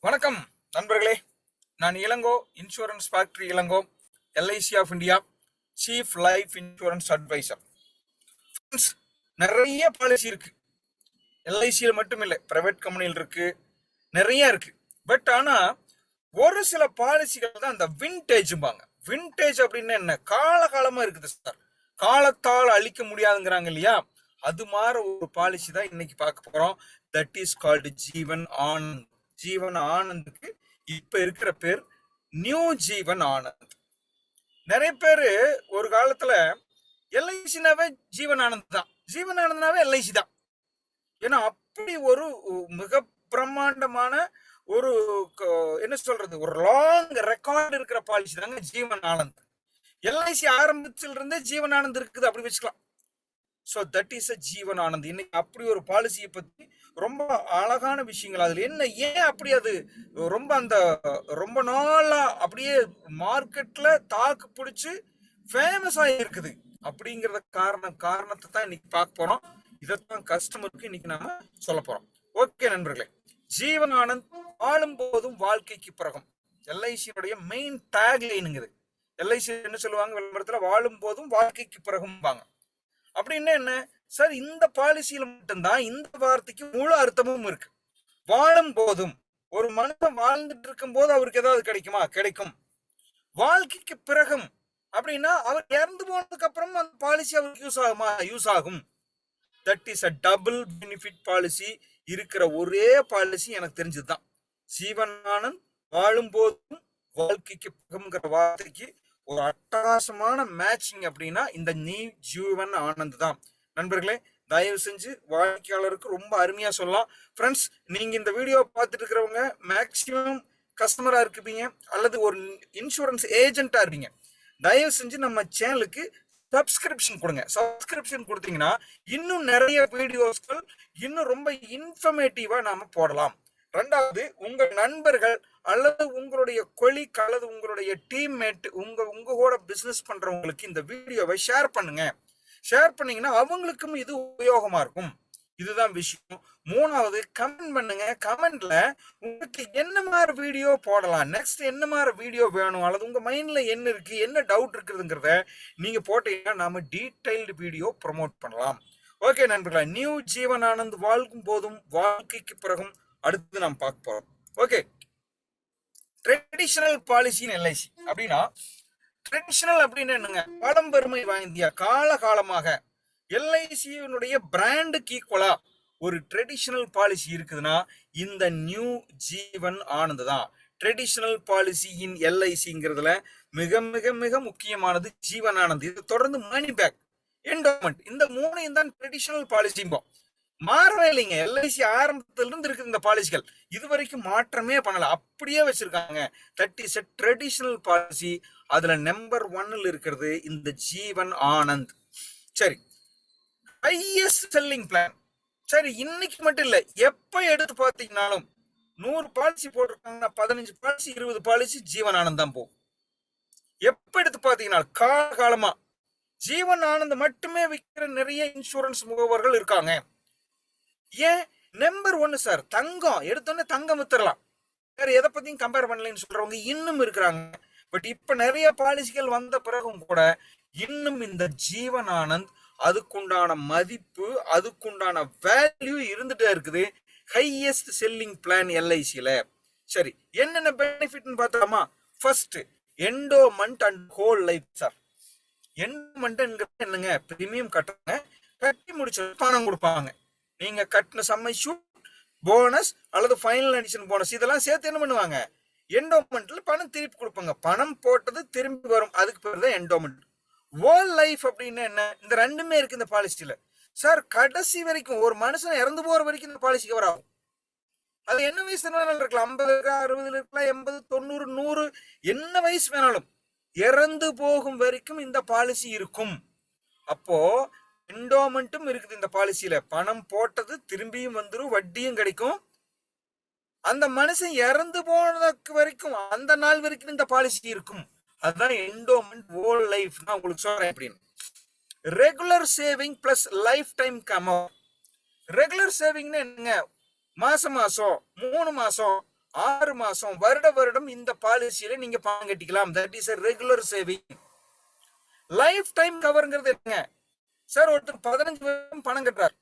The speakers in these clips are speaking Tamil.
வணக்கம் நண்பர்களே. நான் Ilango, insurance factory Ilango, LIC of India, chief life insurance advisor. நிறைய பாலிசி இருக்கு. எல்ஐசியில் மட்டும் இல்லை, பிரைவேட் கம்பெனியில் இருக்கு, நிறைய இருக்கு. பட் ஆனா ஒரு சில பாலிசிகள் தான் அந்த விண்டேஜ்பாங்க. விண்டேஜ் அப்படின்னு என்ன? காலகாலமா இருக்குது சார், காலத்தால் அழிக்க முடியாதுங்கிறாங்க இல்லையா? அது மாதிரி ஒரு பாலிசி தான் இன்னைக்கு பார்க்க போறோம். தட் இஸ் கால்டு ஜீவன் ஆனந்த். ஜீவன் ஆனந்துக்கு இப்ப இருக்கிற பேர் நியூ ஜீவன் ஆனந்த். நிறைய பேரு ஒரு காலத்துல எல்ஐசினாவே ஜீவன் ஆனந்த் தான், ஜீவன் ஆனந்த்னாவே எல்ஐசி தான். ஏன்னா அப்படி ஒரு மிக பிரம்மாண்டமான ஒரு என்ன சொல்றது, ஒரு லாங் ரெக்கார்டு இருக்கிற பாலிசி தாங்க ஜீவன் ஆனந்த். எல்ஐசி ஆரம்பத்துல இருந்தே ஜீவன் ஆனந்த் இருக்குது, அப்படி வச்சுக்கலாம். ஸோ தட் இஸ் அ ஜீவன் ஆனந்த். இன்னைக்கு அப்படி ஒரு பாலிசியை பத்தி ரொம்ப அழகான விஷயங்கள் அதுல என்ன, ஏன் அப்படி அது ரொம்ப அந்த ரொம்ப நாளா அப்படியே மார்க்கெட்ல தாக்கு பிடிச்சு ஃபேமஸ் ஆகி இருக்குது அப்படிங்கறத காரணத்தை தான் இன்னைக்கு பார்க்க போறோம். இதைத்தான் கஸ்டமருக்கு இன்னைக்கு நாம சொல்ல போறோம். ஓகே நண்பர்களே, ஜீவன் ஆனந்த் வாழும் போதும் வாழ்க்கைக்கு பிறகும் எல்ஐசியுடைய மெயின் டேக் லைனுங்குது. எல்ஐசி என்ன சொல்லுவாங்க விளம்பரத்துல? வாழும் போதும் வாழ்க்கைக்கு பிறகும் வாங்க. அப்படின்னு என்ன சார்? இந்த பாலிசியில மட்டும்தான் இந்த வார்த்தைக்கு முழு அர்த்தமும் இருக்கு. வாழும் போதும், ஒரு மனுஷன் வாழ்ந்துட்டு இருக்கும் போது அவருக்கு ஏதாவது கிடைக்குமா? கிடைக்கும். வாழ்க்கைக்கு பிறகும் அப்படின்னா அவர் இறந்து போனதுக்கு அப்புறம் அந்த பாலிசி அவருக்கு யூஸ் ஆகுமா? யூஸ் ஆகும். That is a double benefit policy இருக்கிற ஒரே பாலிசி எனக்கு தெரிஞ்சதுதான் ஜீவன் ஆனந்த். வாழும் போதும் வாழ்க்கைக்கு பிறகுங்கிற வார்த்தைக்கு ஒரு அட்டகாசமான மேட்சிங் அப்படின்னா இந்த நீ ஜீவன் ஆனந்த் தான். நண்பர்களே, தயவு செஞ்சு வாடிக்கையாளருக்கு ரொம்ப அருமையா சொல்லலாம். ஃப்ரெண்ட்ஸ், நீங்க இந்த வீடியோ பார்த்துட்டு இருக்கிறவங்க மேக்சிமம் கஸ்டமரா இருப்பீங்க அல்லது ஒரு இன்சூரன்ஸ் ஏஜென்ட்டா இருப்பீங்க. தயவு செஞ்சு நம்ம சேனலுக்கு சப்ஸ்கிரிப்ஷன் கொடுங்க. சப்ஸ்கிரிப்ஷன் கொடுத்தீங்கன்னா இன்னும் நிறைய வீடியோஸ்கள் இன்னும் ரொம்ப இன்ஃபர்மேட்டிவா நாம போடலாம். ரெண்டாவது, உங்க நண்பர்கள் அல்லது உங்களுடைய கொலீக் அல்லது உங்களுடைய டீம்மேட், உங்க கூட பிசினஸ் பண்றவங்களுக்கு இந்த வீடியோவை ஷேர் பண்ணுங்க. ஷேர் பண்ணீங்கன்னா அவங்களுக்கும் இது உபயோகமா இருக்கும். இதுதான் விஷயம். மூணாவது, கமெண்ட் பண்ணுங்க. கமெண்ட்ல உங்களுக்கு என்ன மாதிரி வீடியோ போடலாம், நெக்ஸ்ட் என்ன மாதிரி வீடியோ வேணும், அல்லது உங்க மைண்ட்ல என்ன இருக்கு, என்ன டவுட் இருக்குதுங்கிறத நீங்க போட்டீங்கன்னா நாம டீடைல்டு வீடியோ ப்ரமோட் பண்ணலாம். ஓகே நண்பர்களா, நியூ ஜீவன் ஆனந்த் வாழும் போதும் வாழ்க்கைக்கு பிறகும் அடுத்து நாம் பார்க்க போறோம். ஓகே, ட்ரெடிஷனல் பாலிசின்னு எல்ஐசி அப்படின்னா, ட்ரெடிஷனல் அப்படின்னு என்னங்க? பழம்பெருமை வாய்ந்திய காலகாலமாக எல்ஐசியினுடைய பிராண்டுக்கு ஈக்குவலா ஒரு ட்ரெடிஷனல் பாலிசி இருக்குதுன்னா இந்த நியூ ஜீவன் ஆனந்த் தான். ட்ரெடிஷனல் பாலிசி இன் எல்ஐசிங்கிறதுல மிக மிக மிக முக்கியமானது ஜீவன் ஆனந்த். இது தொடர்ந்து மணி பேக், என்டோமெண்ட், இந்த மூணையும் தான் ட்ரெடிஷனல் பாலிசிம்போம். மாறவே இல்லைங்க. எல்ஐசி ஆரம்பத்துல இருந்து இருக்குது இந்த பாலிசிகள், இது வரைக்கும் மாற்றமே பண்ணல, அப்படியே வச்சிருக்காங்க. That is a traditional policy. அதுல நம்பர் 1 இருக்கிறது இந்த ஜீவன் ஆனந்த். சரி, ஹையஸ்ட் செல்லிங் பிளான். சரி, இன்னைக்கு மட்டும் இல்ல, எப்ப எடுத்து பார்த்தீங்கன்னாலும் 100 பாலிசி போட்டிருக்காங்கன்னா 15 பாலிசி 20 பாலிசி ஜீவன் ஆனந்த் தான் போகும். எப்ப எடுத்து பார்த்தீங்கன்னா காலகாலமா ஜீவன் ஆனந்த் மட்டுமே விற்கிற நிறைய இன்சூரன்ஸ் முகவர்கள் இருக்காங்க. ஏன்? Number 1 sir. தங்கம் எடுத்தோன்னே தங்கம் வித்துறலாம், வேற எதை பத்தியும் கம்பேர் பண்ணலன்னு சொல்றவங்க இன்னும் இருக்கிறாங்க. பட் இப்ப நிறைய பாலிசிகள் வந்த பிறகும் கூட இன்னும் இந்த ஜீவன் ஆனந்த் அதுக்குண்டான மதிப்பு, அதுக்குண்டான வேல்யூ இருந்துட்டே இருக்குது. ஹையஸ்ட் செல்லிங் பிளான் எல்ஐசியில. சரி, என்னென்ன பெனிஃபிட்னு பார்த்தோமா? First, endowment and whole life sir. Endowment என்னங்க? பிரீமியம் கட்டுறாங்க, கட்டி முடிச்ச பணம் கொடுப்பாங்க. நீங்க கட்டின சம்மேஷன் போனஸ் அல்லது ஃபைனல் எடிஷன் போனஸ் இதெல்லாம் சேர்த்து என்ன பண்ணுவாங்க? என்டோமெண்ட்ல பணம் திருப்பி கொடுப்பாங்க. பணம் போட்டது திரும்பி வரும், அதுக்கு பேர் தான் என்டோமெண்ட். ஹோல் லைஃப் அப்படின்னு என்ன? இந்த ரெண்டுமே இருக்கு இந்த பாலிசியில சார். கடைசி வரைக்கும் ஒரு மனுஷன் இறந்து போற வரைக்கும் இந்த பாலிசி கவர் ஆகும். அது என்ன வயசு வேணாலும் இருக்கலாம், 50 இருக்கலாம், 60 இருக்கலாம், 80, 90, 100, என்ன வயசு வேணாலும் இறந்து போகும் வரைக்கும் இந்த பாலிசி இருக்கும். அப்போ என்டோமெண்ட்டும் இருக்குது இந்த பாலிசியில. பணம் போட்டது திரும்பியும் வந்துடும், வட்டியும் கிடைக்கும். அந்த மனுஷன் இறந்து போனதுக்கு வரைக்கும், அந்த நாள் வரைக்கும் இந்த பாலிசி இருக்கும். அதுதான் என்டோமெண்ட் ஹோல் லைஃப். நான் உங்களுக்கு சொல்றேன் எப்படின்னு. Regular saving plus life time கமோ. ரெகுலர் சேவிங்னா என்னங்க? மாசம் 3 மாசம் 6 மாசம் வருடம் இந்த பாலிசியில நீங்க பணம் கட்டிக்கலாம். That is a regular saving. Life time கவர்ங்கிறது என்னங்க சார்? ஒருத்தர் 15 வருஷம் பணம் கட்டுறாரு,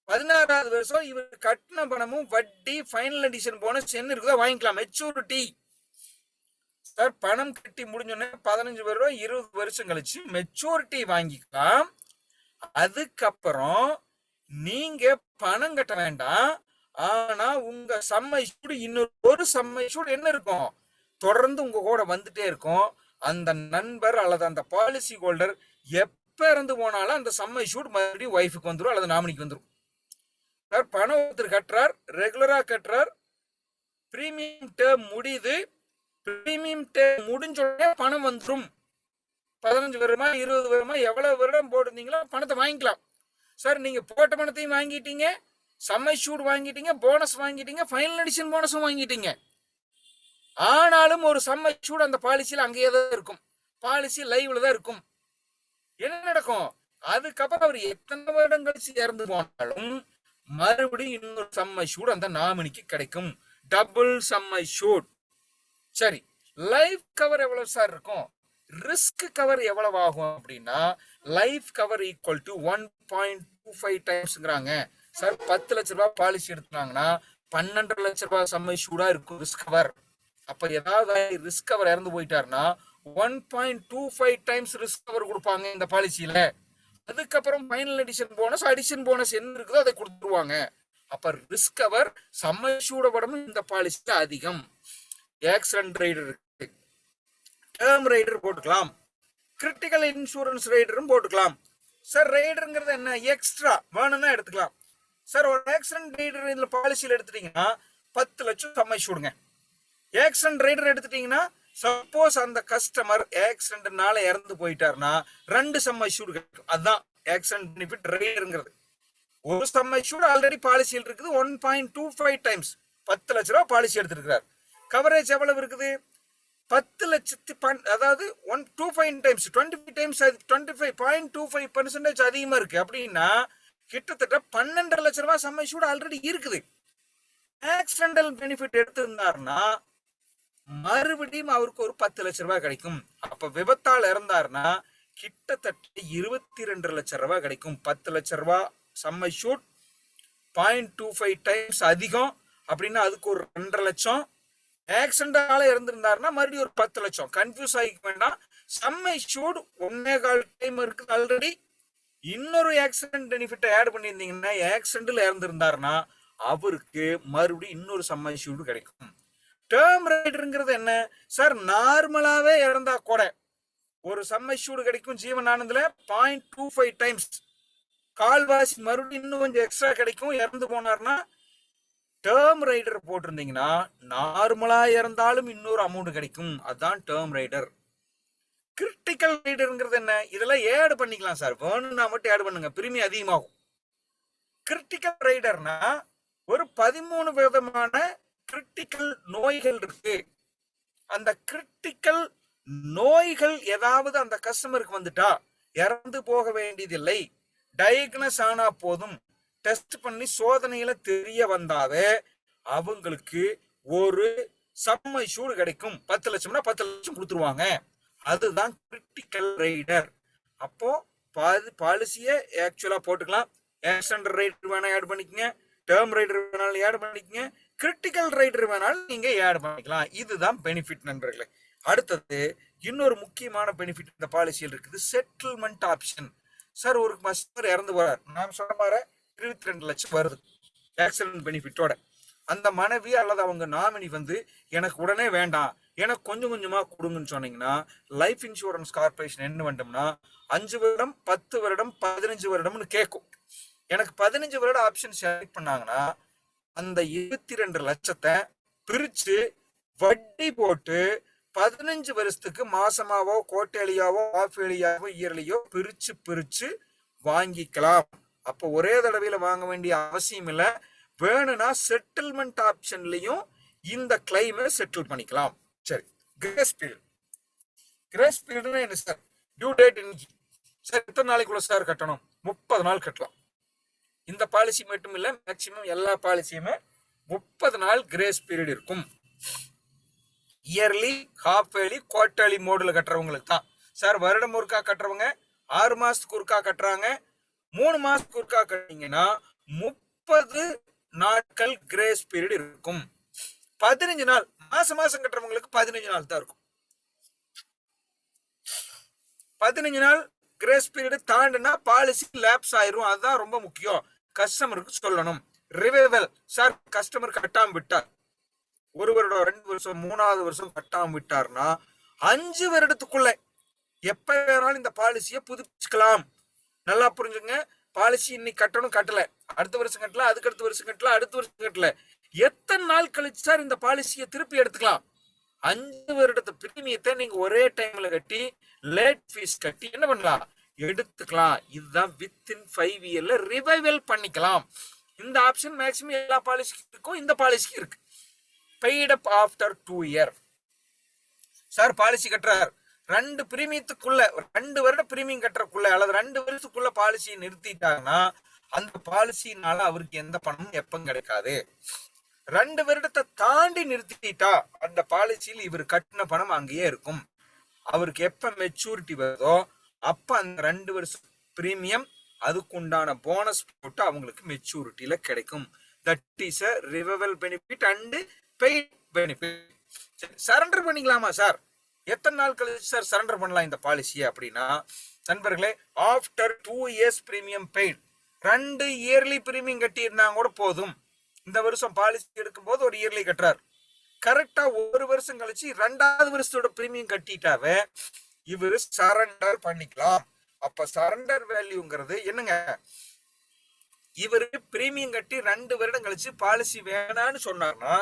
16வது வருஷம் இவர் கட்டின பணமும் வட்டி ஃபைனல் எடிஷன் போனஸ் என்ன இருக்குதோ வாங்கிக்கலாம். மெச்சூரிட்டி சார், பணம் கட்டி முடிஞ்சோடனே 15 வருடம் 20 வருஷம் கழிச்சு மெச்சூரிட்டி வாங்கிக்கலாம். அதுக்கப்புறம் நீங்க பணம் கட்ட வேண்டாம். ஆனா உங்க சம்மை சூடு இன்னொரு சம்மை சூடு என்ன இருக்கும், தொடர்ந்து உங்க கூட வந்துட்டே இருக்கும். அந்த நண்பர் அல்லது அந்த பாலிசி ஹோல்டர் எப்ப இறந்து போனாலும் அந்த சம்மை சூடு மறுபடியும் ஒய்ஃபுக்கு வந்துடும் அல்லது நாமினிக்கு வந்துடும். சார், பணம் ஒருத்தர் கட்டுறார், ரெகுலரா கட்டுறார், பிரீமியம் டேர்ம் முடியுது, பிரீமியம் டேர்ம் முடிஞ்ச உடனே பணம் வந்துடும். 15 வருடமா 20 வருடமா எவ்வளவு வருடம் போட்டிருந்தீங்களோ பணத்தை வாங்கிக்கலாம். சார், நீங்க போட்ட பணத்தையும் வாங்கிட்டீங்க, சம்மை ஷூட் வாங்கிட்டீங்க, போனஸ் வாங்கிட்டீங்க, ஃபைனல் எடிஷன் போனஸும் வாங்கிட்டீங்க. ஆனாலும் ஒரு சம்மை ஷூட் அந்த பாலிசியில அங்கேயே தான் இருக்கும், பாலிசி லைவ்ல தான் இருக்கும். என்ன நடக்கும், அதுக்கப்புறம் அவர் எத்தனை வருடம் கழிச்சு இறந்து போனாலும் மறுபடியும் இன்னொரு சம்மை ஷூட் அந்த நாமினிக்கு கிடைக்கும். டபுள் சம்மை ஷூட். சரி, லைஃப் கவர் எவ்வளவு சார் இருக்கும், ரிஸ்க் கவர் எவ்வளவு ஆகும் அப்படின்னா, லைஃப் கவர் ஈக்குவல் டு 1.25 டைம்ஸ்ங்கிறாங்க. சார், 10 லட்ச ரூபாய் பாலிசி எடுத்துனாங்கன்னா 12 லட்ச ரூபாய் சம்மை ஷூடா இருக்கும் ரிஸ்க் கவர். அப்ப ஏதாவது ரிஸ்க் கவர் இறந்து போயிட்டாருன்னா 1.25 டைம்ஸ் ரிஸ்க் கவர் கொடுப்பாங்க இந்த பாலிசியில. அதுக்கப்புறம் ஃபைனல் எடிஷன் போனஸ் என்ன இருக்குதோ அதை கொடுத்துருவாங்க. அப்ப ரிஸ்க் கவர் சம்மை ஷூட படமும் இந்த பாலிசியில அதிகம். ஆக்சிடென்ட் ரைடர் இருக்கு, டேர்ம் ரைடர் போட்டுக்கலாம், கிரிட்டிக்கல் இன்சூரன்ஸ் ரைடரும் போட்டுக்கலாம். சார், ரைடருங்கிறது என்ன, எக்ஸ்ட்ரா வேணும்னா எடுத்துக்கலாம். சார், ஒரு ஆக்சிடென்ட் ரைடர் இதுல பாலிசியில் எடுத்துட்டீங்கன்னா 10 லட்சம் சம்மை ஷூடுங்க. ஆக்சிடென்ட் ரைடர் எடுத்துட்டீங்கன்னா சப்போஸ் அந்த கஸ்டமர் ஆக்சிடென்ட்னால இறந்து போயிட்டாருன்னா 2 சம்மை ஷூடு கிடைக்கும். அதுதான் ஆக்சிடென்ட் பெனிஃபிட் ரைடருங்கிறது. ஒரு சம்மை ஷூடு ஆல்ரெடி பாலிசியில் இருக்குது 1.25 டைம்ஸ், 10 லட்ச ரூபாய் பாலிசி எடுத்திருக்கிறார். கவரேஜ் எவ்வளவு இருக்குது, 10 லட்சத்து அதாவது 125 டைம்ஸ் 25 டைம்ஸ் 25.25% அதிகமா இருக்கு. அப்படின்னா கிட்டத்தட்ட 12 லட்ச ரூபாய் சம்மை ஷூட் ஆல்ரெடி இருக்குது. ஆக்சிடென்டல் பெனிஃபிட் எடுத்திருந்தாருன்னா மறுபடியும் அவருக்கு ஒரு 10 லட்ச ரூபாய் கிடைக்கும். அப்ப விபத்தால் இறந்தாருன்னா கிட்டத்தட்ட 22 லட்ச ரூபாய் கிடைக்கும். 10 லட்ச ரூபாய் சம்மை ஷூட் 0.25 டைம்ஸ் அதிகம் அப்படின்னா அதுக்கு ஒரு 2.5 லட்சம். ஆக்சிடென்டால இருந்திருந்தாருன்னா மறுபடியும் ஒரு 10 லட்சம். கன்ஃபியூஸ் ஆகிக்க வேண்டாம். சம்மை ஷூட் 1.25 டைம் இருக்குது ஆல்ரெடி. இன்னொரு ஆக்சிடென்ட் பெனிஃபிட் ஆட் பண்ணியிருந்தீங்கன்னா, ஆக்சிடென்ட்ல இறந்திருந்தாருன்னா அவருக்கு மறுபடியும் இன்னொரு சம்மை ஷூட் கிடைக்கும். டேர்ம் ரைடருங்கிறது என்ன சார், நார்மலாவே இறந்தா கூட ஒரு சம்மை ஷூட் கிடைக்கும் ஜீவனானதுல 0.25 டைம்ஸ். கால்வாசி மறுபடியும் இன்னும் கொஞ்சம் எக்ஸ்ட்ரா கிடைக்கும் இறந்து போனார்னா. டேர்ம் ரைடர் போட்டிருந்தீங்கன்னா நார்மலா இறந்தாலும் இன்னொரு அமௌண்ட் கிடைக்கும். அதுதான் டேர்ம் ரைடர். கிரிட்டிக்கல் ரைடருங்கிறது என்ன, இதெல்லாம் ஏட் பண்ணிக்கலாம் சார், வேணும்னா மட்டும் ஏட் பண்ணுங்க, பிரீமியம் அதிகமாகும். கிரிட்டிக்கல் ரைடர்னா ஒரு 13 விதமான கிரிட்டிக்கல் நோய்கள் இருக்கு. அந்த கிரிட்டிக்கல் நோய்கள் ஏதாவது அந்த கஸ்டமருக்கு வந்துட்டா இறந்து போக வேண்டியதில்லை, டயக்னஸ் ஆனா போதும், டெஸ்ட் பண்ணி சோதனையில தெரிய வந்தாவே அவங்களுக்கு ஒரு சம்மை ஷூடு கிடைக்கும். 10 லட்சம்னா 10 லட்சம் கொடுத்துருவாங்க. அதுதான் கிரிட்டிக்கல் ரைடர். அப்போ பாலிசியை ஆக்சுவலா போட்டுக்கலாம். ஆக்சிடென்ட் ரைடர் வேணா ஆட் பண்ணிக்கங்க, டேர்ம் ரைடர் வேணாலும் ஆட் பண்ணிக்கங்க, கிரிட்டிக்கல் ரைடர் வேணாலும் நீங்க ஆட் பண்ணிக்கலாம். இதுதான் பெனிஃபிட் நண்பர்களே. அடுத்தது இன்னொரு முக்கியமான பெனிஃபிட் இந்த பாலிசியில் இருக்குது, செட்டில்மெண்ட் ஆப்ஷன். சார், ஒரு கஸ்டமர் இறந்து போறார், நான் சொன்ன மாதிரி 22 லட்சம் வருது ஆக்சிடென்ட் பெனிஃபிட்டோட. அந்த மனைவி அல்லது அவங்க நாமினி வந்து எனக்கு உடனே வேண்டாம், எனக்கு கொஞ்சம் கொஞ்சமா கொடுங்கன்னு சொன்னீங்கன்னா, லைஃப் இன்சூரன்ஸ் கார்பரேஷன் என்ன வேண்டும்னா 5 வருடம் 10 வருடம் 15 வருடம்னு கேட்கும். எனக்கு 15 வருட ஆப்ஷன் செலக்ட் பண்ணாங்கன்னா அந்த 22 லட்சத்தை பிரிச்சு வட்டி போட்டு 15 வருஷத்துக்கு மாசமாவோ கோட்டேலியாவோ ஆஃபேலியாவோ இயர்லியோ பிரிச்சு வாங்கிக்கலாம். அப்போ ஒரே தடவையில வாங்க வேண்டிய அவசியம் இல்லை. வேணும்னா செட்டில்மெண்ட் ஆப்ஷன்லயும் இந்த கிளைமை செட்டில் பண்ணிக்கலாம். சரி, கிரேஸ் பீரியட். கிரேஸ் பீரியட்னா என்ன சார், டியூ டேட் இன்னைக்கு சார், எத்தனை நாளைக்குள்ள சார் கட்டணும், 30 நாள் கட்டலாம். இந்த பாலிசி மட்டும் இல்ல, மேக்சிமம் எல்லா பாலிசியுமே 30 நாள் கிரேஸ் பீரியட் இருக்கும். இயர்லி, ஹாஃப் இயர்லி, குவார்டர்லி மோடுல கட்டுறவங்களுக்கு தான். சார் வருடம் ஒருக்கா கட்டுறவங்க 6 மாசத்துக்கு ஒருக்கா கட்டுறாங்க, 3 மாசத்துக்கு ஒருக்கா கட்டிங்கன்னா 30 நாட்கள் கிரேஸ் பீரியட் இருக்கும். 15 நாள் மாசம் மாசம் கட்டுறவங்களுக்கு 15 நாள் தான் இருக்கும். 15 நாள் கிரேஸ் பீரியட் தாண்டினா பாலிசி லேப்ஸ் ஆயிரும். அதுதான் ரொம்ப முக்கியம். கஸ்டமருக்கு சொல்லணும். ரிவைவல் சார் கஸ்டமர் கட்டாம விட்டார், 1 வருடம் 2 வருஷம் 3வது வருஷம் கட்டாம விட்டார்னா 5 வருடத்துக்குள்ள எப்ப வேணாலும் இந்த பாலிசியை புதுப்பிச்சுக்கலாம். நல்லா புரிஞ்சுங்க. பாலிசி இன்னைக்கு கட்டணும், கட்டல, அடுத்த வருஷம் கட்டல, அதுக்கு அடுத்த வருஷம் கட்டல, அடுத்த வருஷம் கட்டல, எத்தனை நாள் கழிச்சு சார் இந்த பாலிசியை திருப்பி எடுத்துக்கலாம்? 5 வருடத்து பிரீமியத்தை நீங்க ஒரே டைம்ல கட்டி லேட் ஃபீஸ் கட்டி என்ன பண்ணலாம், எடுத்துக்கலாம். இதுதான் வித்தின் 5 இயர்ல ரிவைவல் பண்ணிக்கலாம். இந்த ஆப்ஷன் மேக்ஸிமம் எல்லா பாலிசிக்கும் இருக்கும், இந்த பாலிசிக்கு இருக்கு. Paid up after 2 year. Sir policy கட்டுறார் 2 பிரீமியத்துக்குள்ள 2 வருட பிரீமியம் கட்டுறக்குள்ள அல்லது 2 வருஷத்துக்குள்ள பாலிசியை நிறுத்திட்டாங்கன்னா அந்த பாலிசினால அவருக்கு எந்த பணமும் எப்ப கிடைக்காது. 2 வருடத்தை தாண்டி நிறுத்திட்டா அந்த பாலிசியில் இவர் கட்டின பணம் அங்கேயே இருக்கும். அவருக்கு எப்ப மெச்சூரிட்டி வருதோ அப்ப அந்த 2 வருஷம் பிரீமியம் அதுக்கு உண்டான போனஸ் போட்டு அவங்களுக்கு மெச்சூரிட்டியில கிடைக்கும். That is a revival benefit and paid benefit. Surrender பண்ணிக்கலாமா சார்? எத்தனை நாள் கழிச்சு சார் சரண்டர் பண்ணலாம் இந்த பாலிசியை அப்படின்னா, நண்பர்களே, after 2 years premium paid, 2 yearly premium கட்டி இருந்தா கூட போதும். இந்த வருஷம் பாலிசி எடுக்கும் போது ஒரு இயர்லி கட்டுறார், கரெக்டா 1 வருஷம் கழிச்சு 2வது வருஷத்தோட பிரீமியம் கட்டிட்டாவே இவரு சரண்டர் பண்ணிக்கலாம். அப்ப சரண்டர் வேல்யூங்கிறது என்னங்க, இவருக்கு பிரீமியம் கட்டி 2 வருடம் கழிச்சு பாலிசி வேணான்னு சொன்னார்னா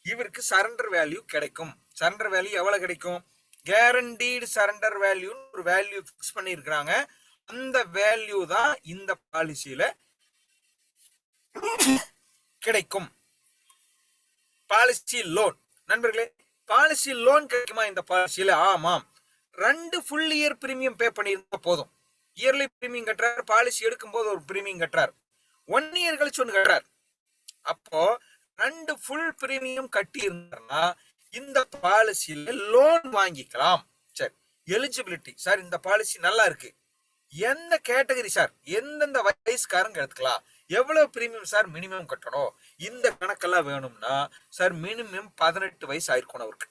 இவருக்கு சரண்டர் வேல்யூ கிடைக்கும். சரண்டர் வேல்யூ எவ்வளவு கிடைக்கும்? கேரண்டீடு சரண்டர் வேல்யூ ஒரு வேல்யூ பிக்ஸ் பண்ணிருக்காங்க. அந்த வேல்யூ தான் இந்த பாலிசியில கிடைக்கும். பாலிசி லோன் நண்பர்களே, பாலிசி லோன் கிடைக்குமா இந்த பாலிசியில? ஆமாம். 2 ஃபுல் இயர் பிரீமியம் பே பண்ணியிருந்தா போதும். இயர்லி பிரீமியம் கட்டுறாரு, பாலிசி எடுக்கும் போது ஒரு பிரீமியம் கட்டுறாரு, 1 இயர் கழிச்சு ஒன்று கட்டுறாரு. அப்போ 2 ஃபுல் பிரீமியம் கட்டி இருந்தாருன்னா இந்த பாலிசியில லோன் வாங்கிக்கலாம். சரி, எலிஜிபிலிட்டி சார் இந்த பாலிசி நல்லா இருக்கு, எந்த கேட்டகரி சார், எந்தெந்த வயசுக்காரங்க எடுத்துக்கலாம், எவ்வளவு பிரீமியம் சார் மினிமம் கட்டணும், இந்த கணக்கெல்லாம் வேணும்னா சார் மினிமம் 18 வயசு ஆயிருக்கணும் அவருக்கு.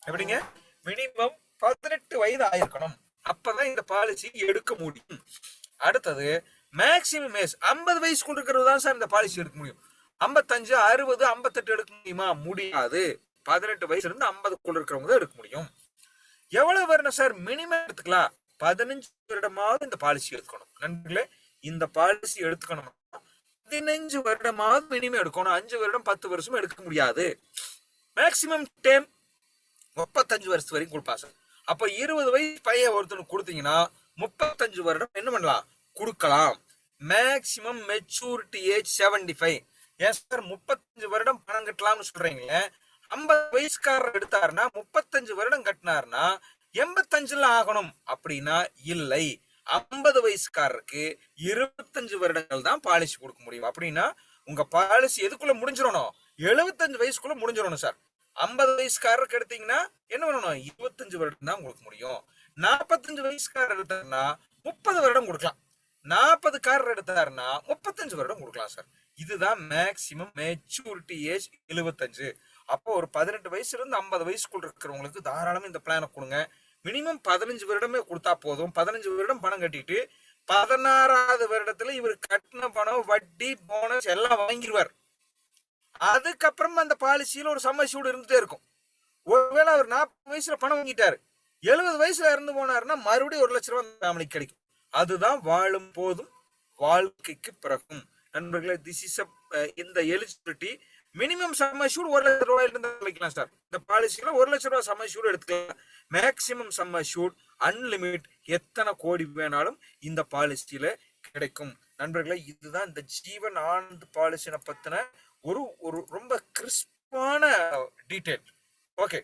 எப்படிங்க? மினிமம் 18 வயது ஆயிருக்கணும். அப்பதான் இந்த பாலிசி எடுக்க முடியும். அடுத்தது மேக்சிமம் ஏஜ் 50 வயசுக்குள்ள இருக்கிறது தான் சார் இந்த பாலிசி எடுக்க முடியும். 55, 60, 58 எடுக்க முடியுமா? முடியாது. 18 வயசுல இருந்து 50க்குள்ள இருக்கிறவங்க தான் எடுக்க முடியும். எவ்வளவு வரணும் சார்? மினிமம் எடுத்துக்கலாம் 15 வருடமாவது இந்த பாலிசி எடுத்துக்கணும். நண்பர்களே, இந்த பாலிசி எடுத்துக்கணும் 15 வருடமாவது மினிமம் எடுக்கணும். 5 வருடம் 10 வருஷம் எடுக்க முடியாது. மேக்சிமம் டைம் 35 வருஷம் வரைக்கும் கொடுப்பா சார். அப்ப 20 வயசு பையன் ஒருத்தனுக்கு கொடுத்தீங்கன்னா 35 வருடம் என்ன பண்ணலாம்? கொடுக்கலாம். Maximum maturity age 75. ஏன் சார் 35 வருடம் பணம் கட்டலாம்னு சொல்றீங்களே, 50 வயசுக்காரர் எடுத்தாருன்னா 35 வருடம் கட்டினாருன்னா 85ல ஆகணும் அப்படின்னா இல்லை. 50 வயசுக்காரருக்கு 25 வருடங்கள் தான் பாலிசி கொடுக்க முடியும். அப்படின்னா உங்க பாலிசி எதுக்குள்ள முடிஞ்சிடணும்? 75 வயசுக்குள்ள முடிஞ்சிடணும் சார். 50 வயசுக்காரருக்கு எடுத்தீங்கன்னா என்ன பண்ணணும்? 25 வருடம் தான் கொடுக்க முடியும். 45 வயசுக்காரர் எடுத்தாருன்னா 30 வருடம் கொடுக்கலாம். 40 காரர் எடுத்தாருன்னா 35 வருடம் கொடுக்கலாம் சார். இதுதான் மேக்சிமம் மெச்சூரிட்டி ஏஜ் 75. அப்போ ஒரு 18 வயசுல இருந்து 50 வயசுக்குள்ள இருக்கிறவங்களுக்கு தாராளமா இந்த பிளானை கொடுங்க. மினிமம் 15 வருடமே கொடுத்தா போதும். 15 வருடம் பணம் கட்டிட்டு 16வது வருடத்துல இவர் கட்டின பணம், வட்டி, போனஸ் எல்லாம் வாங்கிடுவார். அதுக்கப்புறம் அந்த பாலிசியில ஒரு சம்மசூடு இருந்துட்டே இருக்கும். ஒருவேளை அவர் 40 வயசுல பணம் வாங்கிட்டாரு, 70 வயசுல இறந்து போனாருன்னா மறுபடியும் 1 லட்சம் ரூபாய் ஃபேமிலிக்கு கிடைக்கும். அதுதான் வாழும் போதும் வாழ்க்கைக்கு பிறகும். நண்பர்களே, திஸ் இஸ் இந்த எலிஜிபிலிட்டி மினிமம் சம்மசூட் 1 லட்சம் ரூபாயில இருந்து வைக்கலாம் சார். இந்த பாலிசியில 1 லட்சம் ரூபாய் சம்மசூட் எடுத்துக்கலாம். மேக்சிமம் சம்மசூட் அன்லிமிட் எத்தனை கோடி வேணாலும் இந்த பாலிசியில கிடைக்கும். நண்பர்களே, இதுதான் இந்த ஜீவன் ஆனந்த் பாலிசியை பத்தின ஒரு ரொம்ப கிறிஸ்பான டீடைல். ஓகே.